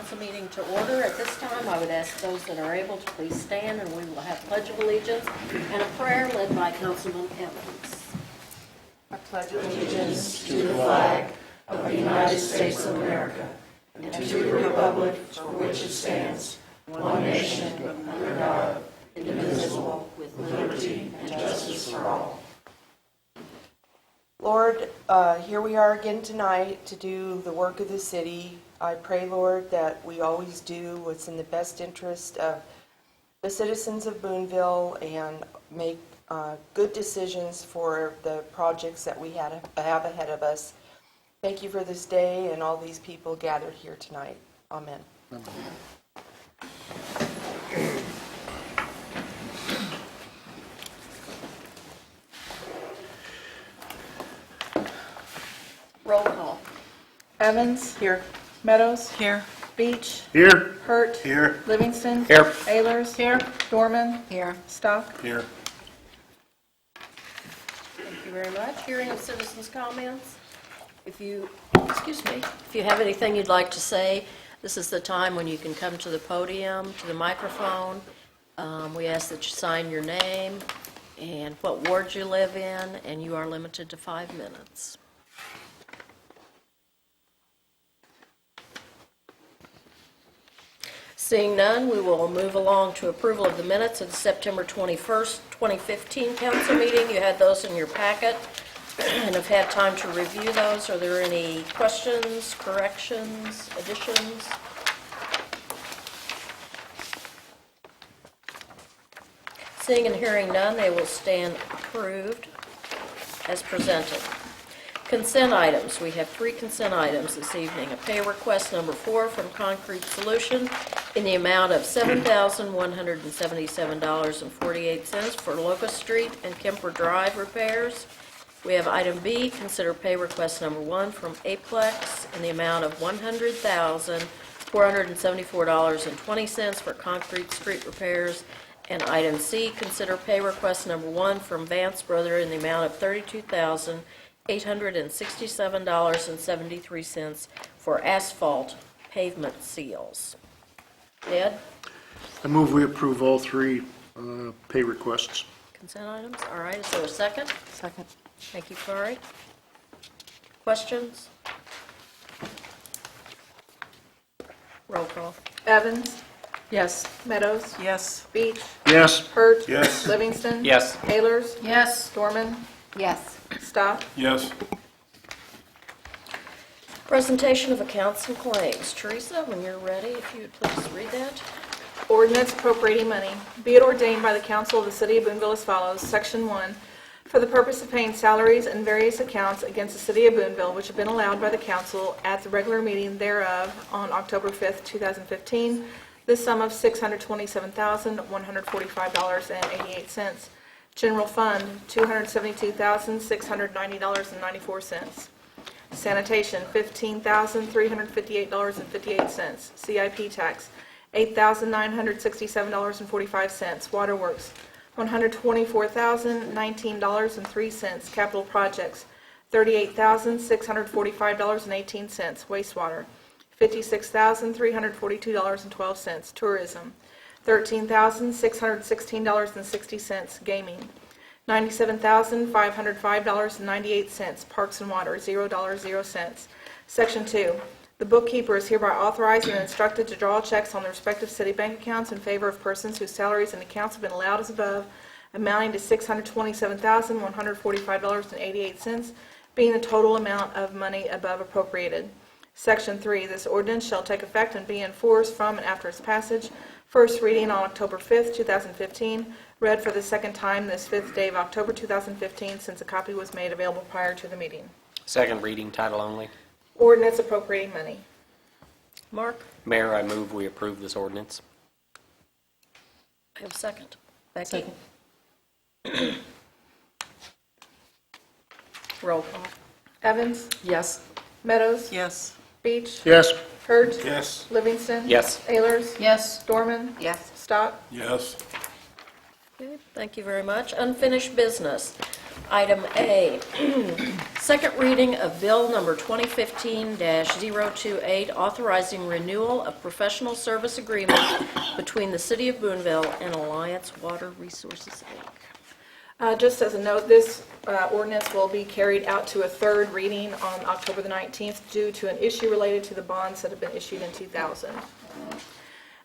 council meeting to order. At this time, I would ask those that are able to please stand, and we will have Pledge of Allegiance and a prayer led by Councilman Evans. I pledge allegiance to the flag of the United States of America and to the republic for which it stands, one nation, under God, indivisible, with liberty and justice for all. Lord, here we are again tonight to do the work of the city. I pray, Lord, that we always do what's in the best interest of the citizens of Boonville and make good decisions for the projects that we have ahead of us. Thank you for this day and all these people gathered here tonight. Amen. Roll call. Evans? Here. Meadows? Here. Beach? Here. Hurt? Here. Livingston? Here. Ehlers? Here. Dorman? Here. Stock? Here. Thank you very much. Hearing of citizens' comments. If you have anything you'd like to say, this is the time when you can come to the podium, to the microphone. We ask that you sign your name and what ward you live in, and you are limited to 5 minutes. Seeing none, we will move along to approval of the minutes of the September 21st, 2015 council meeting. You had those in your packet and have had time to review those. Are there any questions, corrections, additions? Seeing and hearing none, they will stand approved as presented. Consent items. We have 3 consent items this evening. A pay request number 4 from Concrete Solution in the amount of $7,177.48 for Locust Street and Kemper Drive repairs. We have item B, consider pay request number 1 from Aplex in the amount of $100,474.20 for concrete street repairs. And item C, consider pay request number 1 from Vance Brother in the amount of $32,867.73 for asphalt pavement seals. Ed? I move we approve all 3 pay requests. Consent items? All right, is there a second? Second. Thank you, Corey. Questions? Roll call. Evans? Yes. Meadows? Yes. Beach? Yes. Hurt? Yes. Livingston? Yes. Ehlers? Yes. Dorman? Yes. Stock? Yes. Presentation of accounts and claims. Teresa, when you're ready, if you would please read that. Ordinance appropriating money. Be it ordained by the Council of the City of Boonville as follows. Section 1. For the purpose of paying salaries and various accounts against the City of Boonville, which have been allowed by the Council at the regular meeting thereof on October 5th, 2015, this sum of $627,145.88. General Fund, $272,690.94. Sanitation, $15,358.58. CIP tax, $8,967.45. Waterworks, $124,019.03. Capital projects, $38,645.18. Wastewater, $56,342.12. Tourism, $13,616.60. Gaming, $97,505.98. Parks and Water, $0.00. Section 2. The bookkeeper is hereby authorized and instructed to draw checks on the respective city bank accounts in favor of persons whose salaries and accounts have been allowed as above, amounting to $627,145.88, being the total amount of money above appropriated. Section 3. This ordinance shall take effect and be enforced from and after its passage. First reading on October 5th, 2015. Read for the second time this 5th day of October 2015, since a copy was made available prior to the meeting. Second reading, title only. Ordinance appropriating money. Mark? Mayor, I move we approve this ordinance. I have a second. Becky? Second. Roll call. Evans? Yes. Meadows? Yes. Beach? Yes. Hurt? Yes. Livingston? Yes. Ehlers? Yes. Dorman? Yes. Stock? Yes. Okay, thank you very much. Unfinished business. Item A, second reading of Bill Number 2015-028, authorizing renewal of professional service agreement between the City of Boonville and Alliance Water Resources, Inc. Just as a note, this ordinance will be carried out to a third reading on October the 19th due to an issue related to the bonds that have been issued in 2000.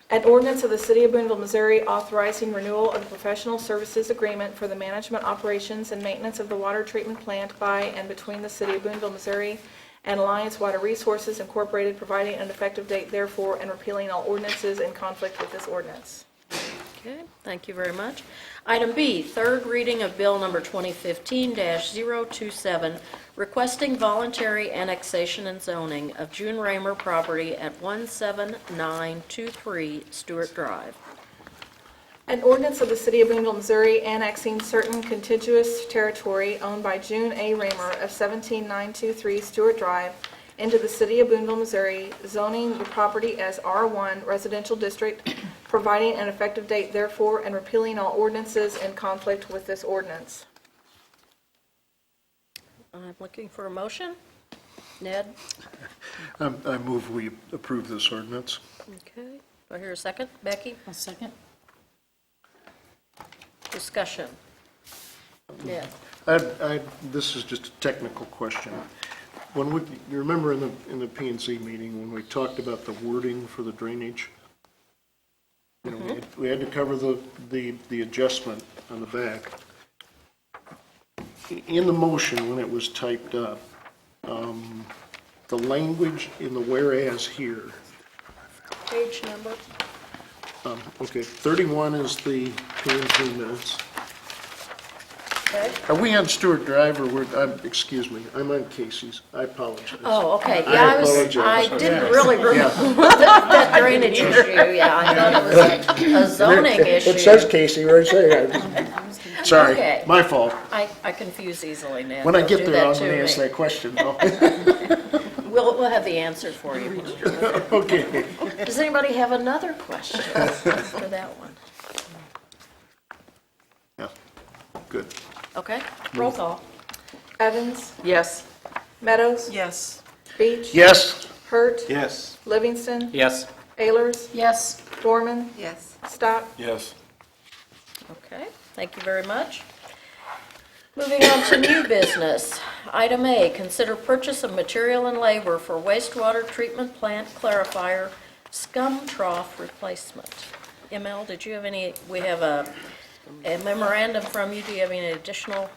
An ordinance of the City of Boonville, Missouri authorizing renewal of the professional services agreement for the management, operations, and maintenance of the water treatment plant by and between the City of Boonville, Missouri and Alliance Water Resources Incorporated, providing an effective date therefore and repealing all ordinances in conflict with this ordinance. Okay, thank you very much. Item B, third reading of Bill Number 2015-027, requesting voluntary annexation and zoning of June Raymer property at 17923 Stewart Drive. An ordinance of the City of Boonville, Missouri annexing certain contiguous territory owned by June A. Raymer of 17923 Stewart Drive into the City of Boonville, Missouri, zoning the property as R1 Residential District, providing an effective date therefore and repealing all ordinances in conflict with this ordinance. I'm looking for a motion. Ned? I move we approve this ordinance. Okay. Do I hear a second? Becky? A second. Discussion. Ned? This is just a technical question. When you remember in the P&Z meeting, when we talked about the wording for the drainage? You know, we had to cover the adjustment on the back. In the motion, when it was typed up, the language in the whereas here, Page number? okay, 31 is the P&Z minutes. Okay. Are we on Stewart Drive or excuse me, I'm on Casey's. I apologize. Oh, okay. I Yeah, apologize. I didn't really remember Yeah. that drainage issue. Yeah, I thought it was a zoning issue. It says Casey right there. Sorry, Okay. my fault. I confuse easily, Ned. When I Don't get do there, that I'm to going to ask me. that question. though. We'll have the answer for you. Okay. Does anybody have another question for that one? Yeah, good. Okay, roll call. Evans? Yes. Meadows? Yes. Beach? Yes. Hurt? Yes. Livingston? Yes. Ayers? Yes. Dorman? Yes. Stock? Yes. Okay, thank you very much. Moving on to new business. Item A, consider purchase of material and labor for wastewater treatment plant clarifier scum trough replacement. ML, did you have any, we have a memorandum from you. Do you have any additional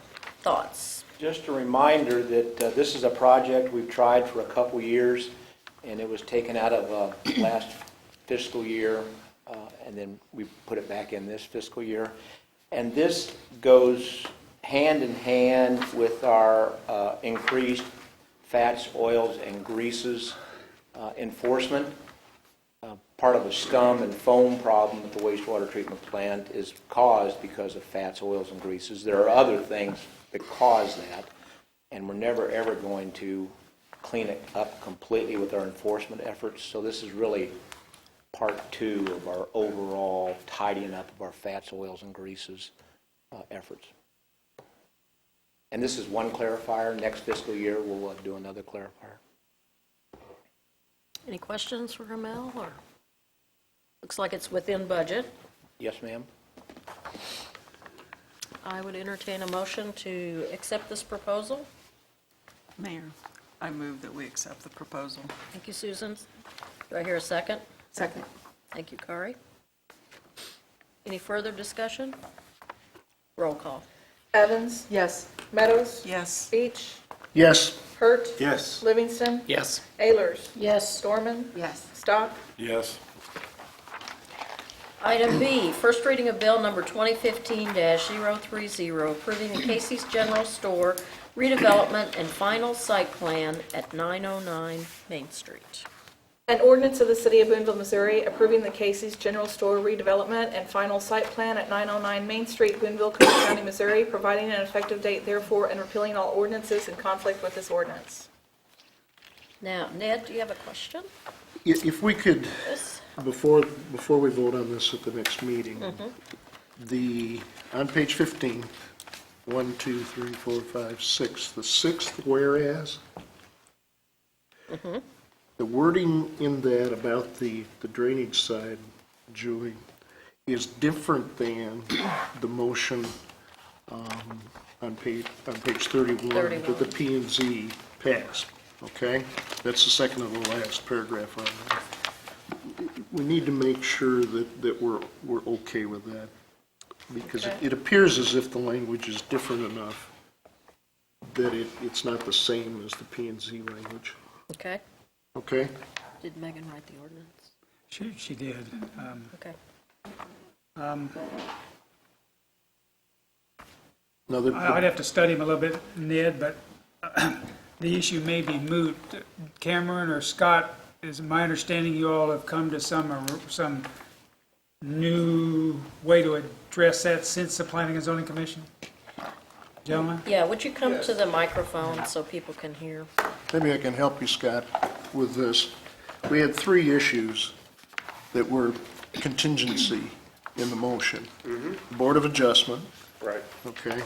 thoughts? Just a reminder that this is a project we've tried for a couple years, and it was taken out of last fiscal year, and then we put it back in this fiscal year. And this goes hand in hand with our increased fats, oils, and greases enforcement. Part of the scum and foam problem at the wastewater treatment plant is caused because of fats, oils, and greases. There are other things that cause that, and we're never ever going to clean it up completely with our enforcement efforts. So this is really part two of our overall tidying up of our fats, oils, and greases efforts. And this is one clarifier. Next fiscal year, we'll do another clarifier. Any questions for ML, or? Looks like it's within budget. Yes, ma'am? I would entertain a motion to accept this proposal. Mayor, I move that we accept the proposal. Thank you, Susan. Do I hear a second? Second. Thank you, Kari. Any further discussion? Roll call. Evans? Yes. Meadows? Yes. Beach? Yes. Hurt? Yes. Livingston? Yes. Ayers? Yes. Dorman? Yes. Stock? Yes. Item B, first reading of bill number 2015-030, approving the Casey's General Store redevelopment and final site plan at 909 Main Street. An ordinance of the City of Boonville, Missouri, approving the Casey's General Store redevelopment and final site plan at 909 Main Street, Boonville, Cook County, Missouri, providing an effective date therefore and repealing all ordinances in conflict with this ordinance. Now, Ned, do you have a question? If we could, Yes. before we vote on this at the next meeting, on page 15, 1, 2, 3, 4, 5, 6. The sixth whereas. The wording in that about the drainage side, Julie, is different than the motion on page 31 that the P and Z passed, okay? That's the second to the last paragraph on there. We need to make sure that we're okay with that, because Okay. it appears as if the language is different enough that it's not the same as the P and Z language, Okay. okay? Did Megan write the ordinance? She did. Okay. Now, I'd have to study him a little bit, Ned, but the issue may be moot. Cameron or Scott, is my understanding you all have come to some new way to address that since the Planning and Zoning Commission? Gentlemen? Yeah, would you come to the microphone so people can hear? maybe I can help you, Scott, with this. We had 3 issues that were contingency in the motion. Board of Adjustment, Right, okay?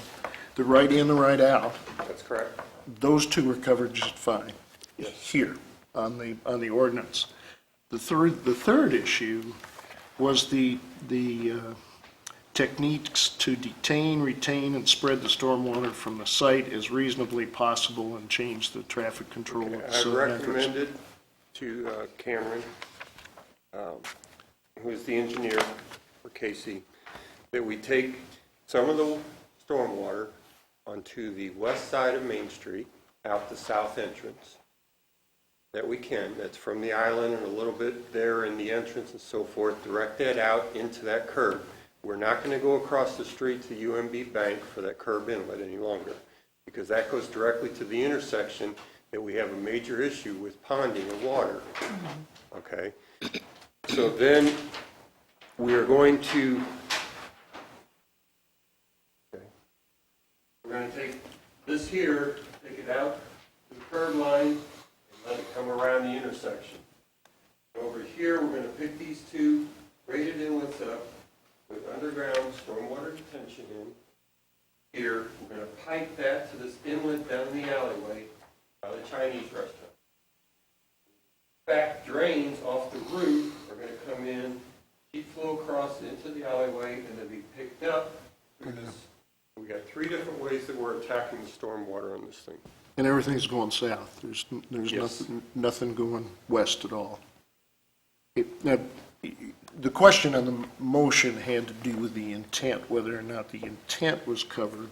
The right in, the right out, that's correct. those 2 are covered just fine Yes. here on the ordinance. The third issue was the techniques to detain, retain, and spread the stormwater from the site as reasonably possible and change the traffic control. of the I southern entrance. recommended to Cameron, who's the engineer for Casey, that we take some of the stormwater onto the west side of Main Street, out the south entrance, that we can, that's from the island and a little bit there in the entrance and so forth, direct that out into that curb. We're not going to go across the street to UMB Bank for that curb inlet any longer, because that goes directly to the intersection that we have a major issue with ponding of water. Okay? So then, we are going to, okay, we're going to take this here, take it out to the curb line, and let it come around the intersection. Over here, we're going to pick these 2 rated inlets up with underground stormwater detention in. Here, we're going to pipe that to this inlet down in the alleyway by the Chinese restaurant. Back drains off the roof are going to come in, sheet flow across into the alleyway, and then be picked up through this. We got 3 different ways that we're attacking the stormwater on this thing. And everything's going south. There's Yes. nothing going west at all. Now, the question on the motion had to do with the intent, whether or not the intent was covered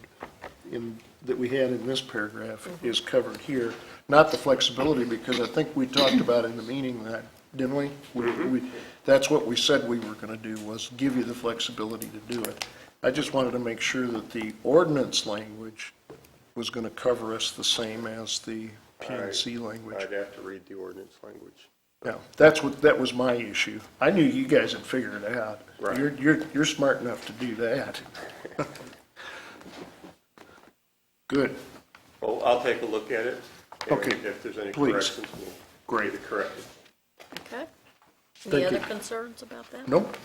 that we had in this paragraph is covered here, not the flexibility, because I think we talked about in the meeting that, didn't we? That's what we said we were going to do, was give you the flexibility to do it. I just wanted to make sure that the ordinance language was going to cover us the same as the P and C language. I'd have to read the ordinance language. Yeah, that was my issue. I knew you guys had figured it out. Right. You're smart enough to do that. Good, Well, I'll take a look at it. and Okay, if there's any please. corrections, we'll Great. get it corrected. Okay. Thank Any other you. concerns about that? nope,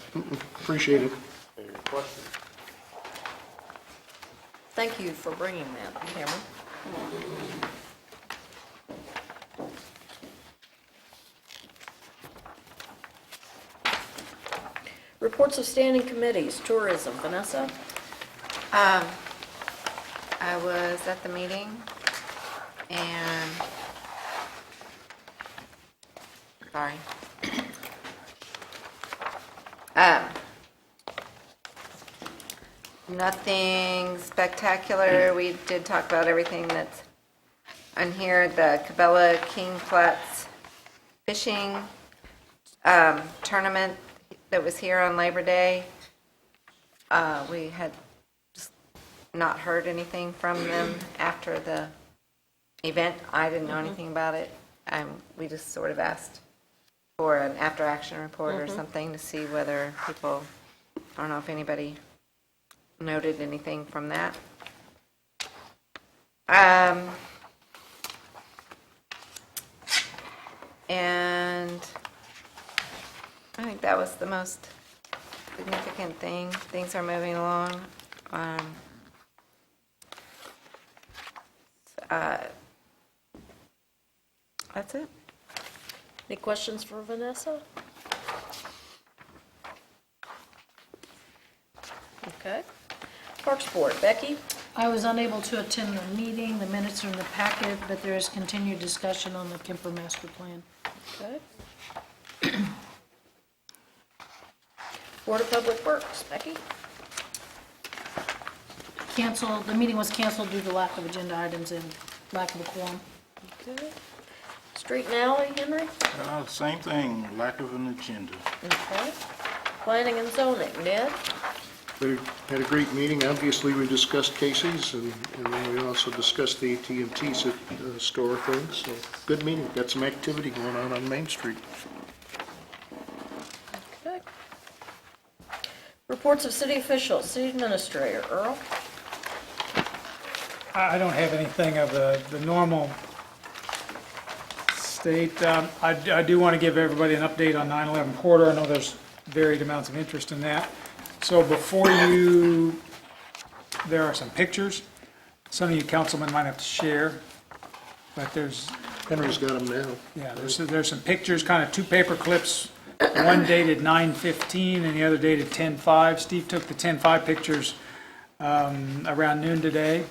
appreciate it. Any questions? Thank you for bringing that, Cameron. Reports of standing committees, tourism, Vanessa? I was at the meeting, and, sorry. Nothing spectacular. We did talk about everything that's on here, the Cabela King Flats fishing tournament that was here on Labor Day. We had just not heard anything from them after the event. I didn't know anything about it. We just sort of asked for an after-action report or something to see whether people, I don't know if anybody noted anything from that. And I think that was the most significant thing. Things are moving along. That's it. Any questions for Vanessa? Okay. Parks Board, Becky? I was unable to attend the meeting, the minutes are in the packet, but there is continued discussion on the Kemper Master Plan. Okay. Board of Public Works, Becky? Canceled, the meeting was canceled due to lack of agenda items and lack of a quorum. Okay. Street and Alley, Henry? Same thing, lack of an agenda. Okay. Planning and Zoning, Ned? We had a great meeting. Obviously, we discussed Casey's, and then we also discussed the AT&T store thing, so good meeting. Got some activity going on Main Street. Okay. Reports of city officials, city administrator, Earl? I don't have anything of the normal state. I do want to give everybody an update on 9/11 Porter. I know there's varied amounts of interest in that. So before you, there are some pictures. Some of you councilmen might have to share, but there's, Henry's got them now. yeah, there's some pictures, kind of two paper clips, one dated 9/15 and the other dated 10/5. Steve took the 10/5 pictures around noon today,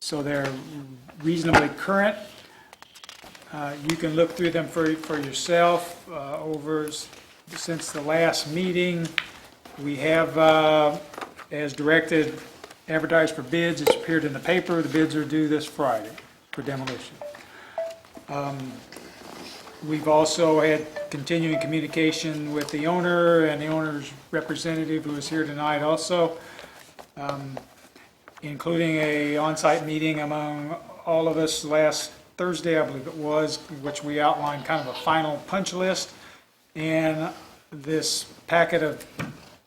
so they're reasonably current. You can look through them for yourself. Since the last meeting, we have, as directed, advertised for bids. It's appeared in the paper. The bids are due this Friday for demolition. We've also had continuing communication with the owner and the owner's representative who is here tonight also, including a on-site meeting among all of us last Thursday, I believe it was, which we outlined kind of a final punch list and this packet of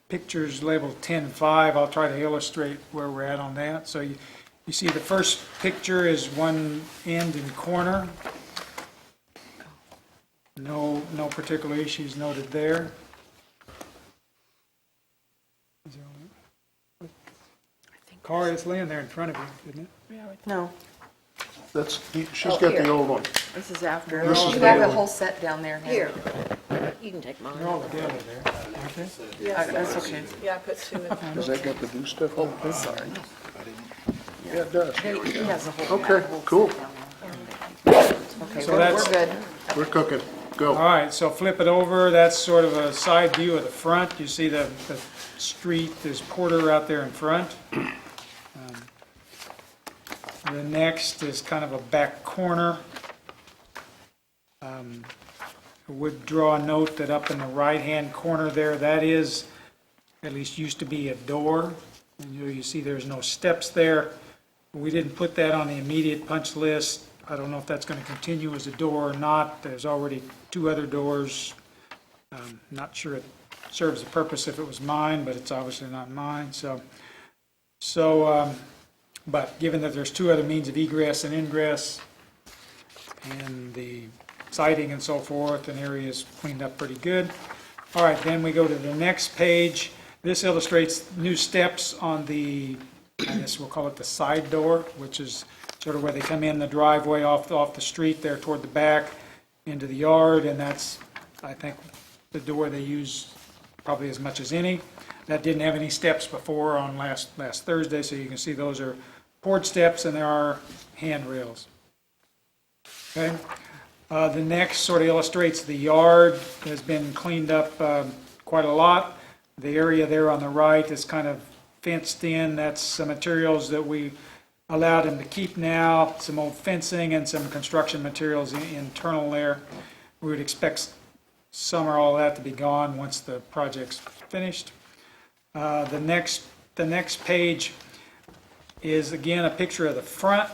pictures labeled 10/5. I'll try to illustrate where we're at on that. So you see the first picture is one end and corner. No particular issues noted there. Car is laying there in front of you, isn't it? No, She's got the old one. this is after. This is You the have old the one. whole set down there. Here, you can take mine. They're all together there, aren't they? That's okay. Yeah, I put two in. Has that got the blue stuff on it? Sorry. Yeah, it does. He has the whole. Okay, cool. Okay, So we're that's- good. We're cooking. All Go. right, so flip it over. That's sort of a side view of the front. You see the street, there's Porter out there in front. The next is kind of a back corner. I would draw a note that up in the right-hand corner there, that is, at least used to be a door. And you see there's no steps there. We didn't put that on the immediate punch list. I don't know if that's going to continue as a door or not. There's already two other doors. Not sure it serves the purpose if it was mine, but it's obviously not mine. But given that there's two other means of egress and ingress, and the siding and so forth, an area is cleaned up pretty good. All right, then we go to the next page. This illustrates new steps on the, I guess we'll call it the side door, which is sort of where they come in the driveway off the street there toward the back into the yard, and that's, I think, the door they use probably as much as any. That didn't have any steps before on last Thursday, so you can see those are porch steps and there are handrails. Okay. The next sort of illustrates the yard has been cleaned up quite a lot. The area there on the right is kind of fenced in. That's some materials that we allowed them to keep now, some old fencing and some construction materials internal there. We would expect some or all of that to be gone once the project's finished. The next page is again a picture of the front,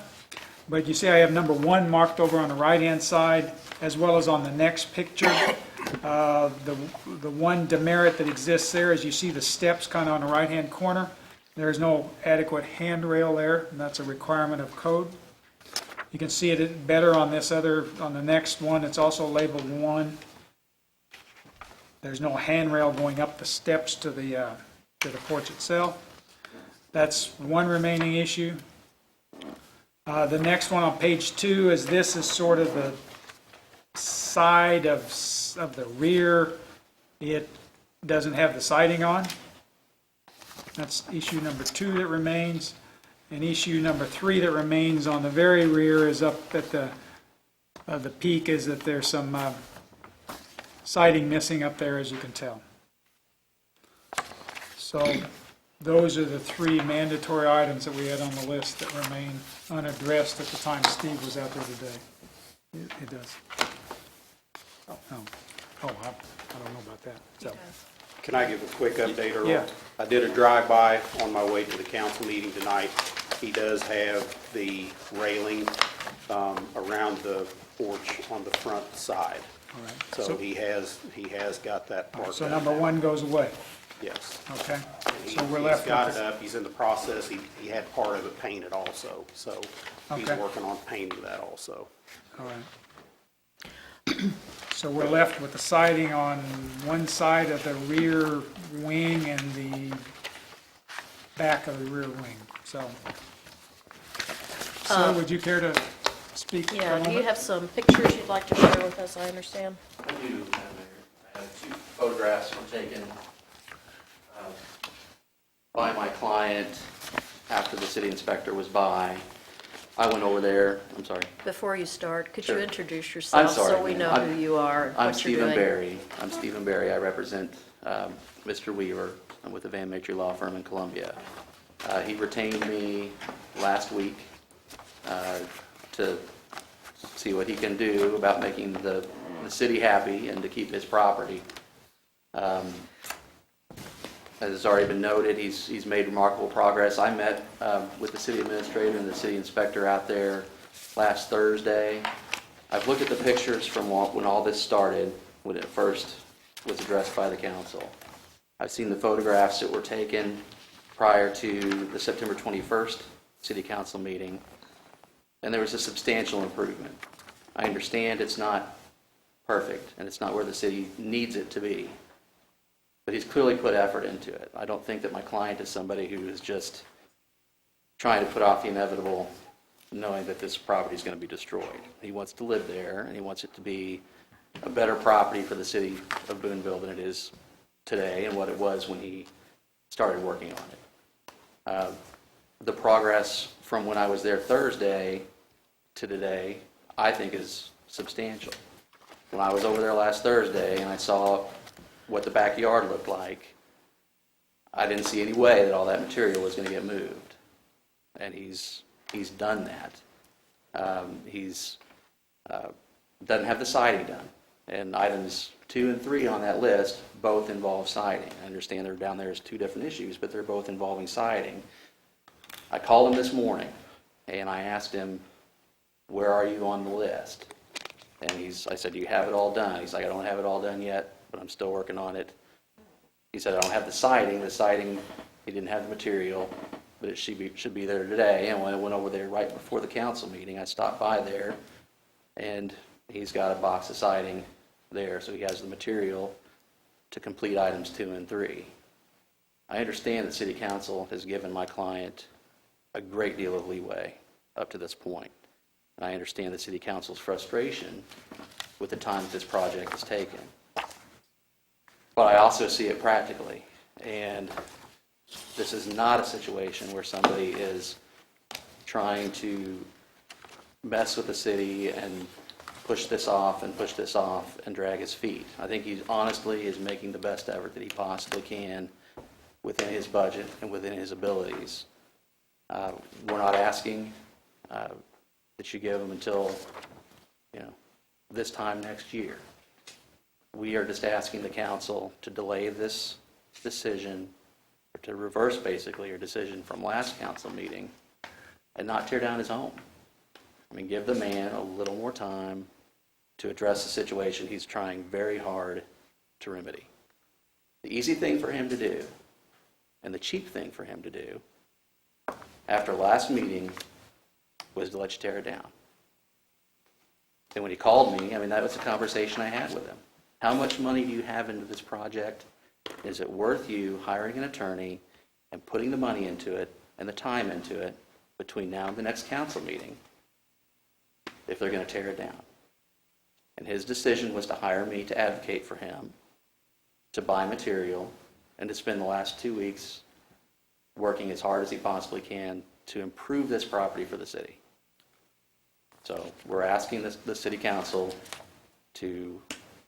but you see I have number 1 marked over on the right-hand side, as well as on the next picture. The one demerit that exists there is you see the steps kind of on the right-hand corner. There's no adequate handrail there, and that's a requirement of code. You can see it better on on the next one. It's also labeled 1. There's no handrail going up the steps to the porch itself. That's one remaining issue. The next one on page 2 is this is sort of the side of the rear. It doesn't have the siding on. That's issue number 2 that remains. And issue number 3 that remains on the very rear is up at the peak, is that there's some siding missing up there, as you can tell. So those are the 3 mandatory items that we had on the list that remain unaddressed at the time Steve was out there today. It does. Oh, I don't know about that. So, Can I give a quick update, Earl? Yeah. I did a drive-by on my way to the council meeting tonight. He does have the railing around the porch on the front side. all right. So he has got that part So done number now. 1 goes away. Yes. Okay. He- So we're left He's got with it up, he's in the process, he had part of it painted also, so he's Okay. working on painting that also. All right. So we're left with the siding on one side of the rear wing and the back of the rear wing, so. So would you care to speak for a Yeah, do you moment? have some pictures you'd like to share with us, I understand? I do, Madam Mayor. I have 2 photographs were taken by my client after the city inspector was by. I went over there, I'm sorry. Before you start, could you Sure. introduce I'm yourself sorry, so we ma'am. know I'm- who you are and I'm what you're Stephen doing? Berry. I'm Stephen Berry. I represent Mr. Weaver. I'm with the Van Matry Law Firm in Columbia. He retained me last week to see what he can do about making the city happy and to keep his property. As has already been noted, he's made remarkable progress. I met with the city administrator and the city inspector out there last Thursday. I've looked at the pictures from when all this started, when it first was addressed by the council. I've seen the photographs that were taken prior to the September 21st city council meeting, and there was a substantial improvement. I understand it's not perfect, and it's not where the city needs it to be. But he's clearly put effort into it. I don't think that my client is somebody who is just trying to put off the inevitable, knowing that this property is going to be destroyed. He wants to live there, and he wants it to be a better property for the city of Boonville than it is today and what it was when he started working on it. The progress from when I was there Thursday to today, I think, is substantial. When I was over there last Thursday and I saw what the backyard looked like, I didn't see any way that all that material was going to get moved. And he's done that. He's doesn't have the siding done. And items 2 and 3 on that list both involve siding. I understand they're down there as 2 different issues, but they're both involving siding. I called him this morning and I asked him, where are you on the list? And I said, do you have it all done? He's like, I don't have it all done yet, but I'm still working on it. He said, I don't have the siding. The siding, he didn't have the material, but it should be there today. And when I went over there right before the council meeting, I stopped by there, and he's got a box of siding there, so he has the material to complete items 2 and 3. I understand that city council has given my client a great deal of leeway up to this point. And I understand the city council's frustration with the time that this project has taken. But I also see it practically. And this is not a situation where somebody is trying to mess with the city and push this off and drag his feet. I think he honestly is making the best effort that he possibly can within his budget and within his abilities. We're not asking that you give him until, this time next year. We are just asking the council to delay this decision, or to reverse basically your decision from last council meeting, and not tear down his home. I mean, give the man a little more time to address the situation he's trying very hard to remedy. The easy thing for him to do, and the cheap thing for him to do, after last meeting, was to let you tear it down. And when he called me, that was a conversation I had with him. How much money do you have into this project? Is it worth you hiring an attorney and putting the money into it and the time into it between now and the next council meeting if they're going to tear it down. And his decision was to hire me to advocate for him, to buy material, and to spend the last 2 weeks working as hard as he possibly can to improve this property for the city. So we're asking the city council to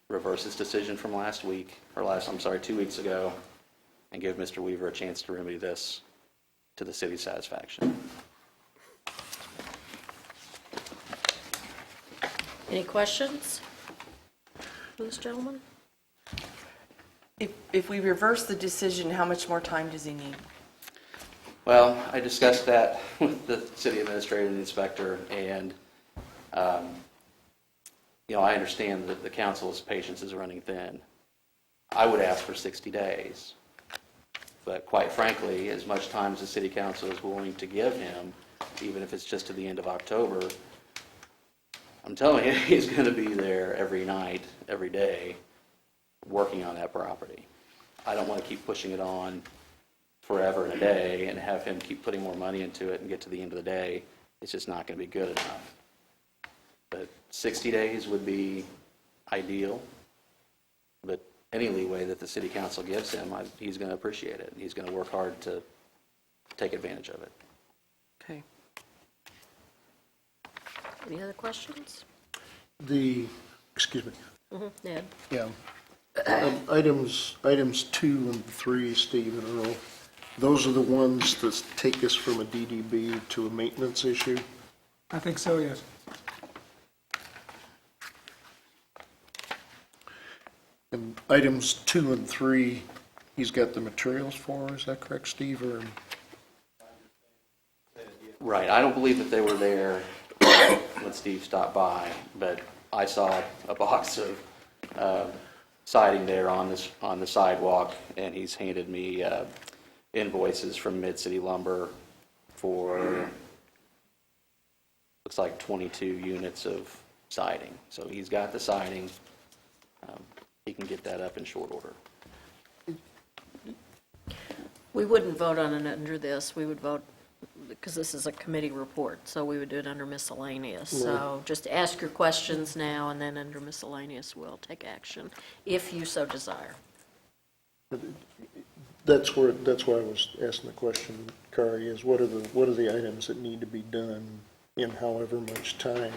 reverse his decision from last week, or 2 weeks ago, and give Mr. Weaver a chance to remedy this to the city's satisfaction. Any questions for this gentleman? If we reverse the decision, how much more time does he need? Well, I discussed that with the city administrator and the inspector, and, I understand that the council's patience is running thin. I would ask for 60 days. But quite frankly, as much time as the city council is willing to give him, even if it's just to the end of October, I'm telling you, he's going to be there every night, every day, working on that property. I don't want to keep pushing it on forever and a day and have him keep putting more money into it and get to the end of the day. It's just not going to be good enough. But 60 days would be ideal. But any leeway that the city council gives him, he's going to appreciate it. He's going to work hard to take advantage of it. Okay. Any other questions? Excuse me. Ned? Yeah. Items 2 and 3, Steve and Earl, those are the ones that take us from a DDB to a maintenance issue? I think so, yes. And items 2 and 3, he's got the materials for, is that correct, Steve? Or Right. I don't believe that they were there when Steve stopped by, but I saw a box of siding there on the sidewalk, and he's handed me invoices from Mid-City Lumber for, looks like 22 units of siding. So he's got the siding. He can get that up in short order. We wouldn't vote on it under this. We would vote, because this is a committee report, so we would do it under miscellaneous. So just ask your questions now, and then under miscellaneous, we'll take action, if you so desire. that's why I was asking the question, Kari, is what are the items that need to be done in however much time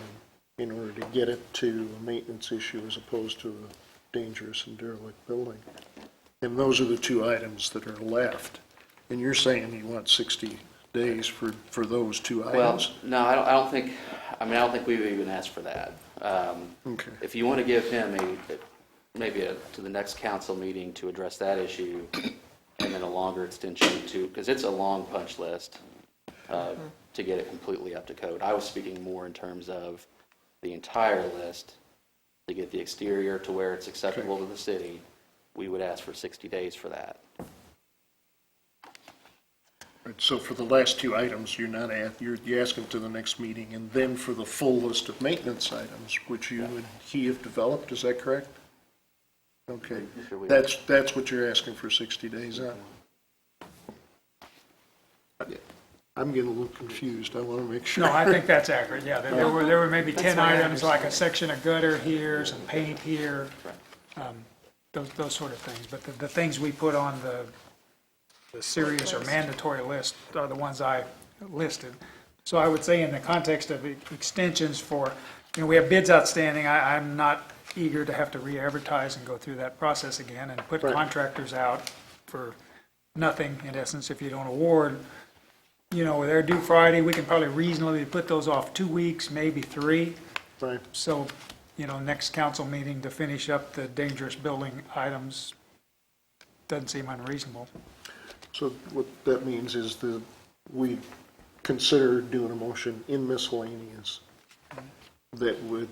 in order to get it to a maintenance issue as opposed to a dangerous and derelict building? And those are the 2 items that are left. And you're saying you want 60 days for those 2 items? Well, no, I don't think we would even ask for that. Okay. If you want to give him maybe to the next council meeting to address that issue, and then a longer extension because it's a long punch list to get it completely up to code. I was speaking more in terms of the entire list to get the exterior to where it's acceptable to the city. We would ask for 60 days for that. Right, so for the last 2 items, you're asking to the next meeting, and then for the full list of maintenance items, which you and he have developed, is that correct? Okay, that's what you're asking for 60 days on? I'm getting a little confused, I want to make sure. No, I think that's accurate, yeah. There were maybe 10 items, like a section of gutter here, some paint here, those sort of things. But the things we put on the serious or mandatory list are the ones I listed. So I would say in the context of extensions for, we have bids outstanding, I'm not eager to have to re-advertise and go through that process again and put contractors out for nothing, in essence, if you don't award. They're due Friday, we can probably reasonably put those off 2 weeks, maybe 3. Right. So, next council meeting to finish up the dangerous building items doesn't seem unreasonable. So what that means is that we consider doing a motion in miscellaneous that would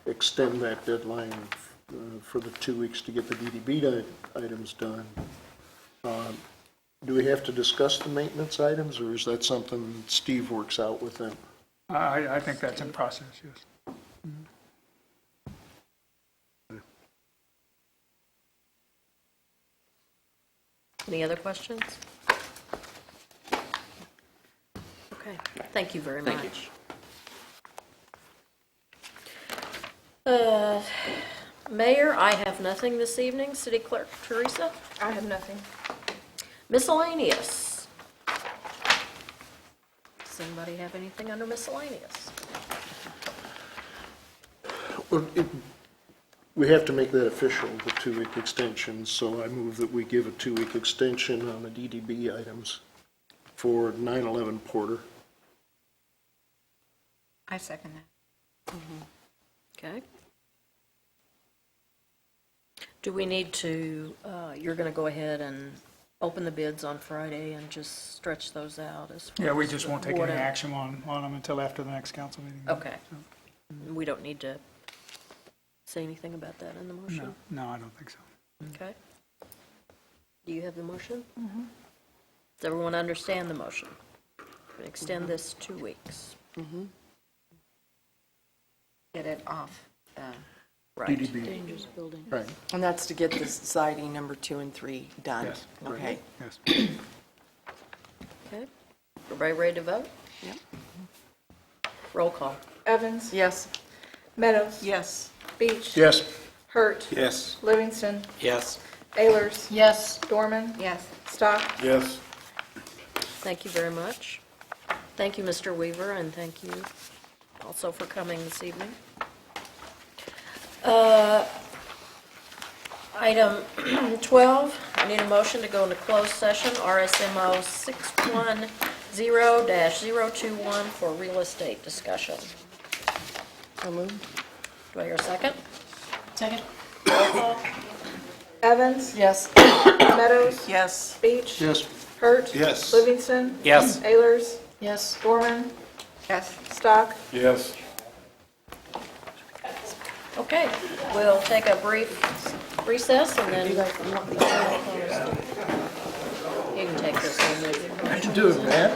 extend that deadline for the 2 weeks to get the DDB items done. Do we have to discuss the maintenance items, or is that something Steve works out with them? I think that's in process, yes. Any other questions? Okay, thank you very much. Thank you. Mayor, I have nothing this evening. City Clerk Teresa? I have nothing. Miscellaneous. Does anybody have anything under miscellaneous? Well, we have to make that official, the 2-week extension, so I move that we give a 2-week extension on the DDB items for 9/11 Porter. I second that. Okay. Do we need to, you're going to go ahead and open the bids on Friday and just stretch those out as far Yeah, we as just the won't take any warden? action on them until after the next council meeting. Okay. We don't need to say anything about that in the motion? No, I don't think so. Okay. Do you have the motion? Does everyone understand the motion? Extend this 2 weeks. Get it off. Right. DDB. Dangerous building. Right. And that's to get the siding number 2 and 3 done? Yes. Okay. Yes. Okay. Everybody ready to vote? Yep. Roll call. Evans? Yes. Meadows? Yes. Beach? Yes. Hurt? Yes. Livingston? Yes. Ayers? Yes. Dorman? Yes. Stock? Yes. Thank you very much. Thank you, Mr. Weaver, and thank you also for coming this evening. Item 12, I need a motion to go into closed session, RSMO 610-021 for real estate discussion. So moved. Do I hear a second? Second? Roll call. Evans? Yes. Meadows? Yes. Beach? Yes. Hurt? Yes. Livingston? Yes. Ayers? Yes. Dorman? Yes. Stock? Yes. Okay. We'll take a brief recess and then You guys, you want me to? you can take this one with you. How you doing, man?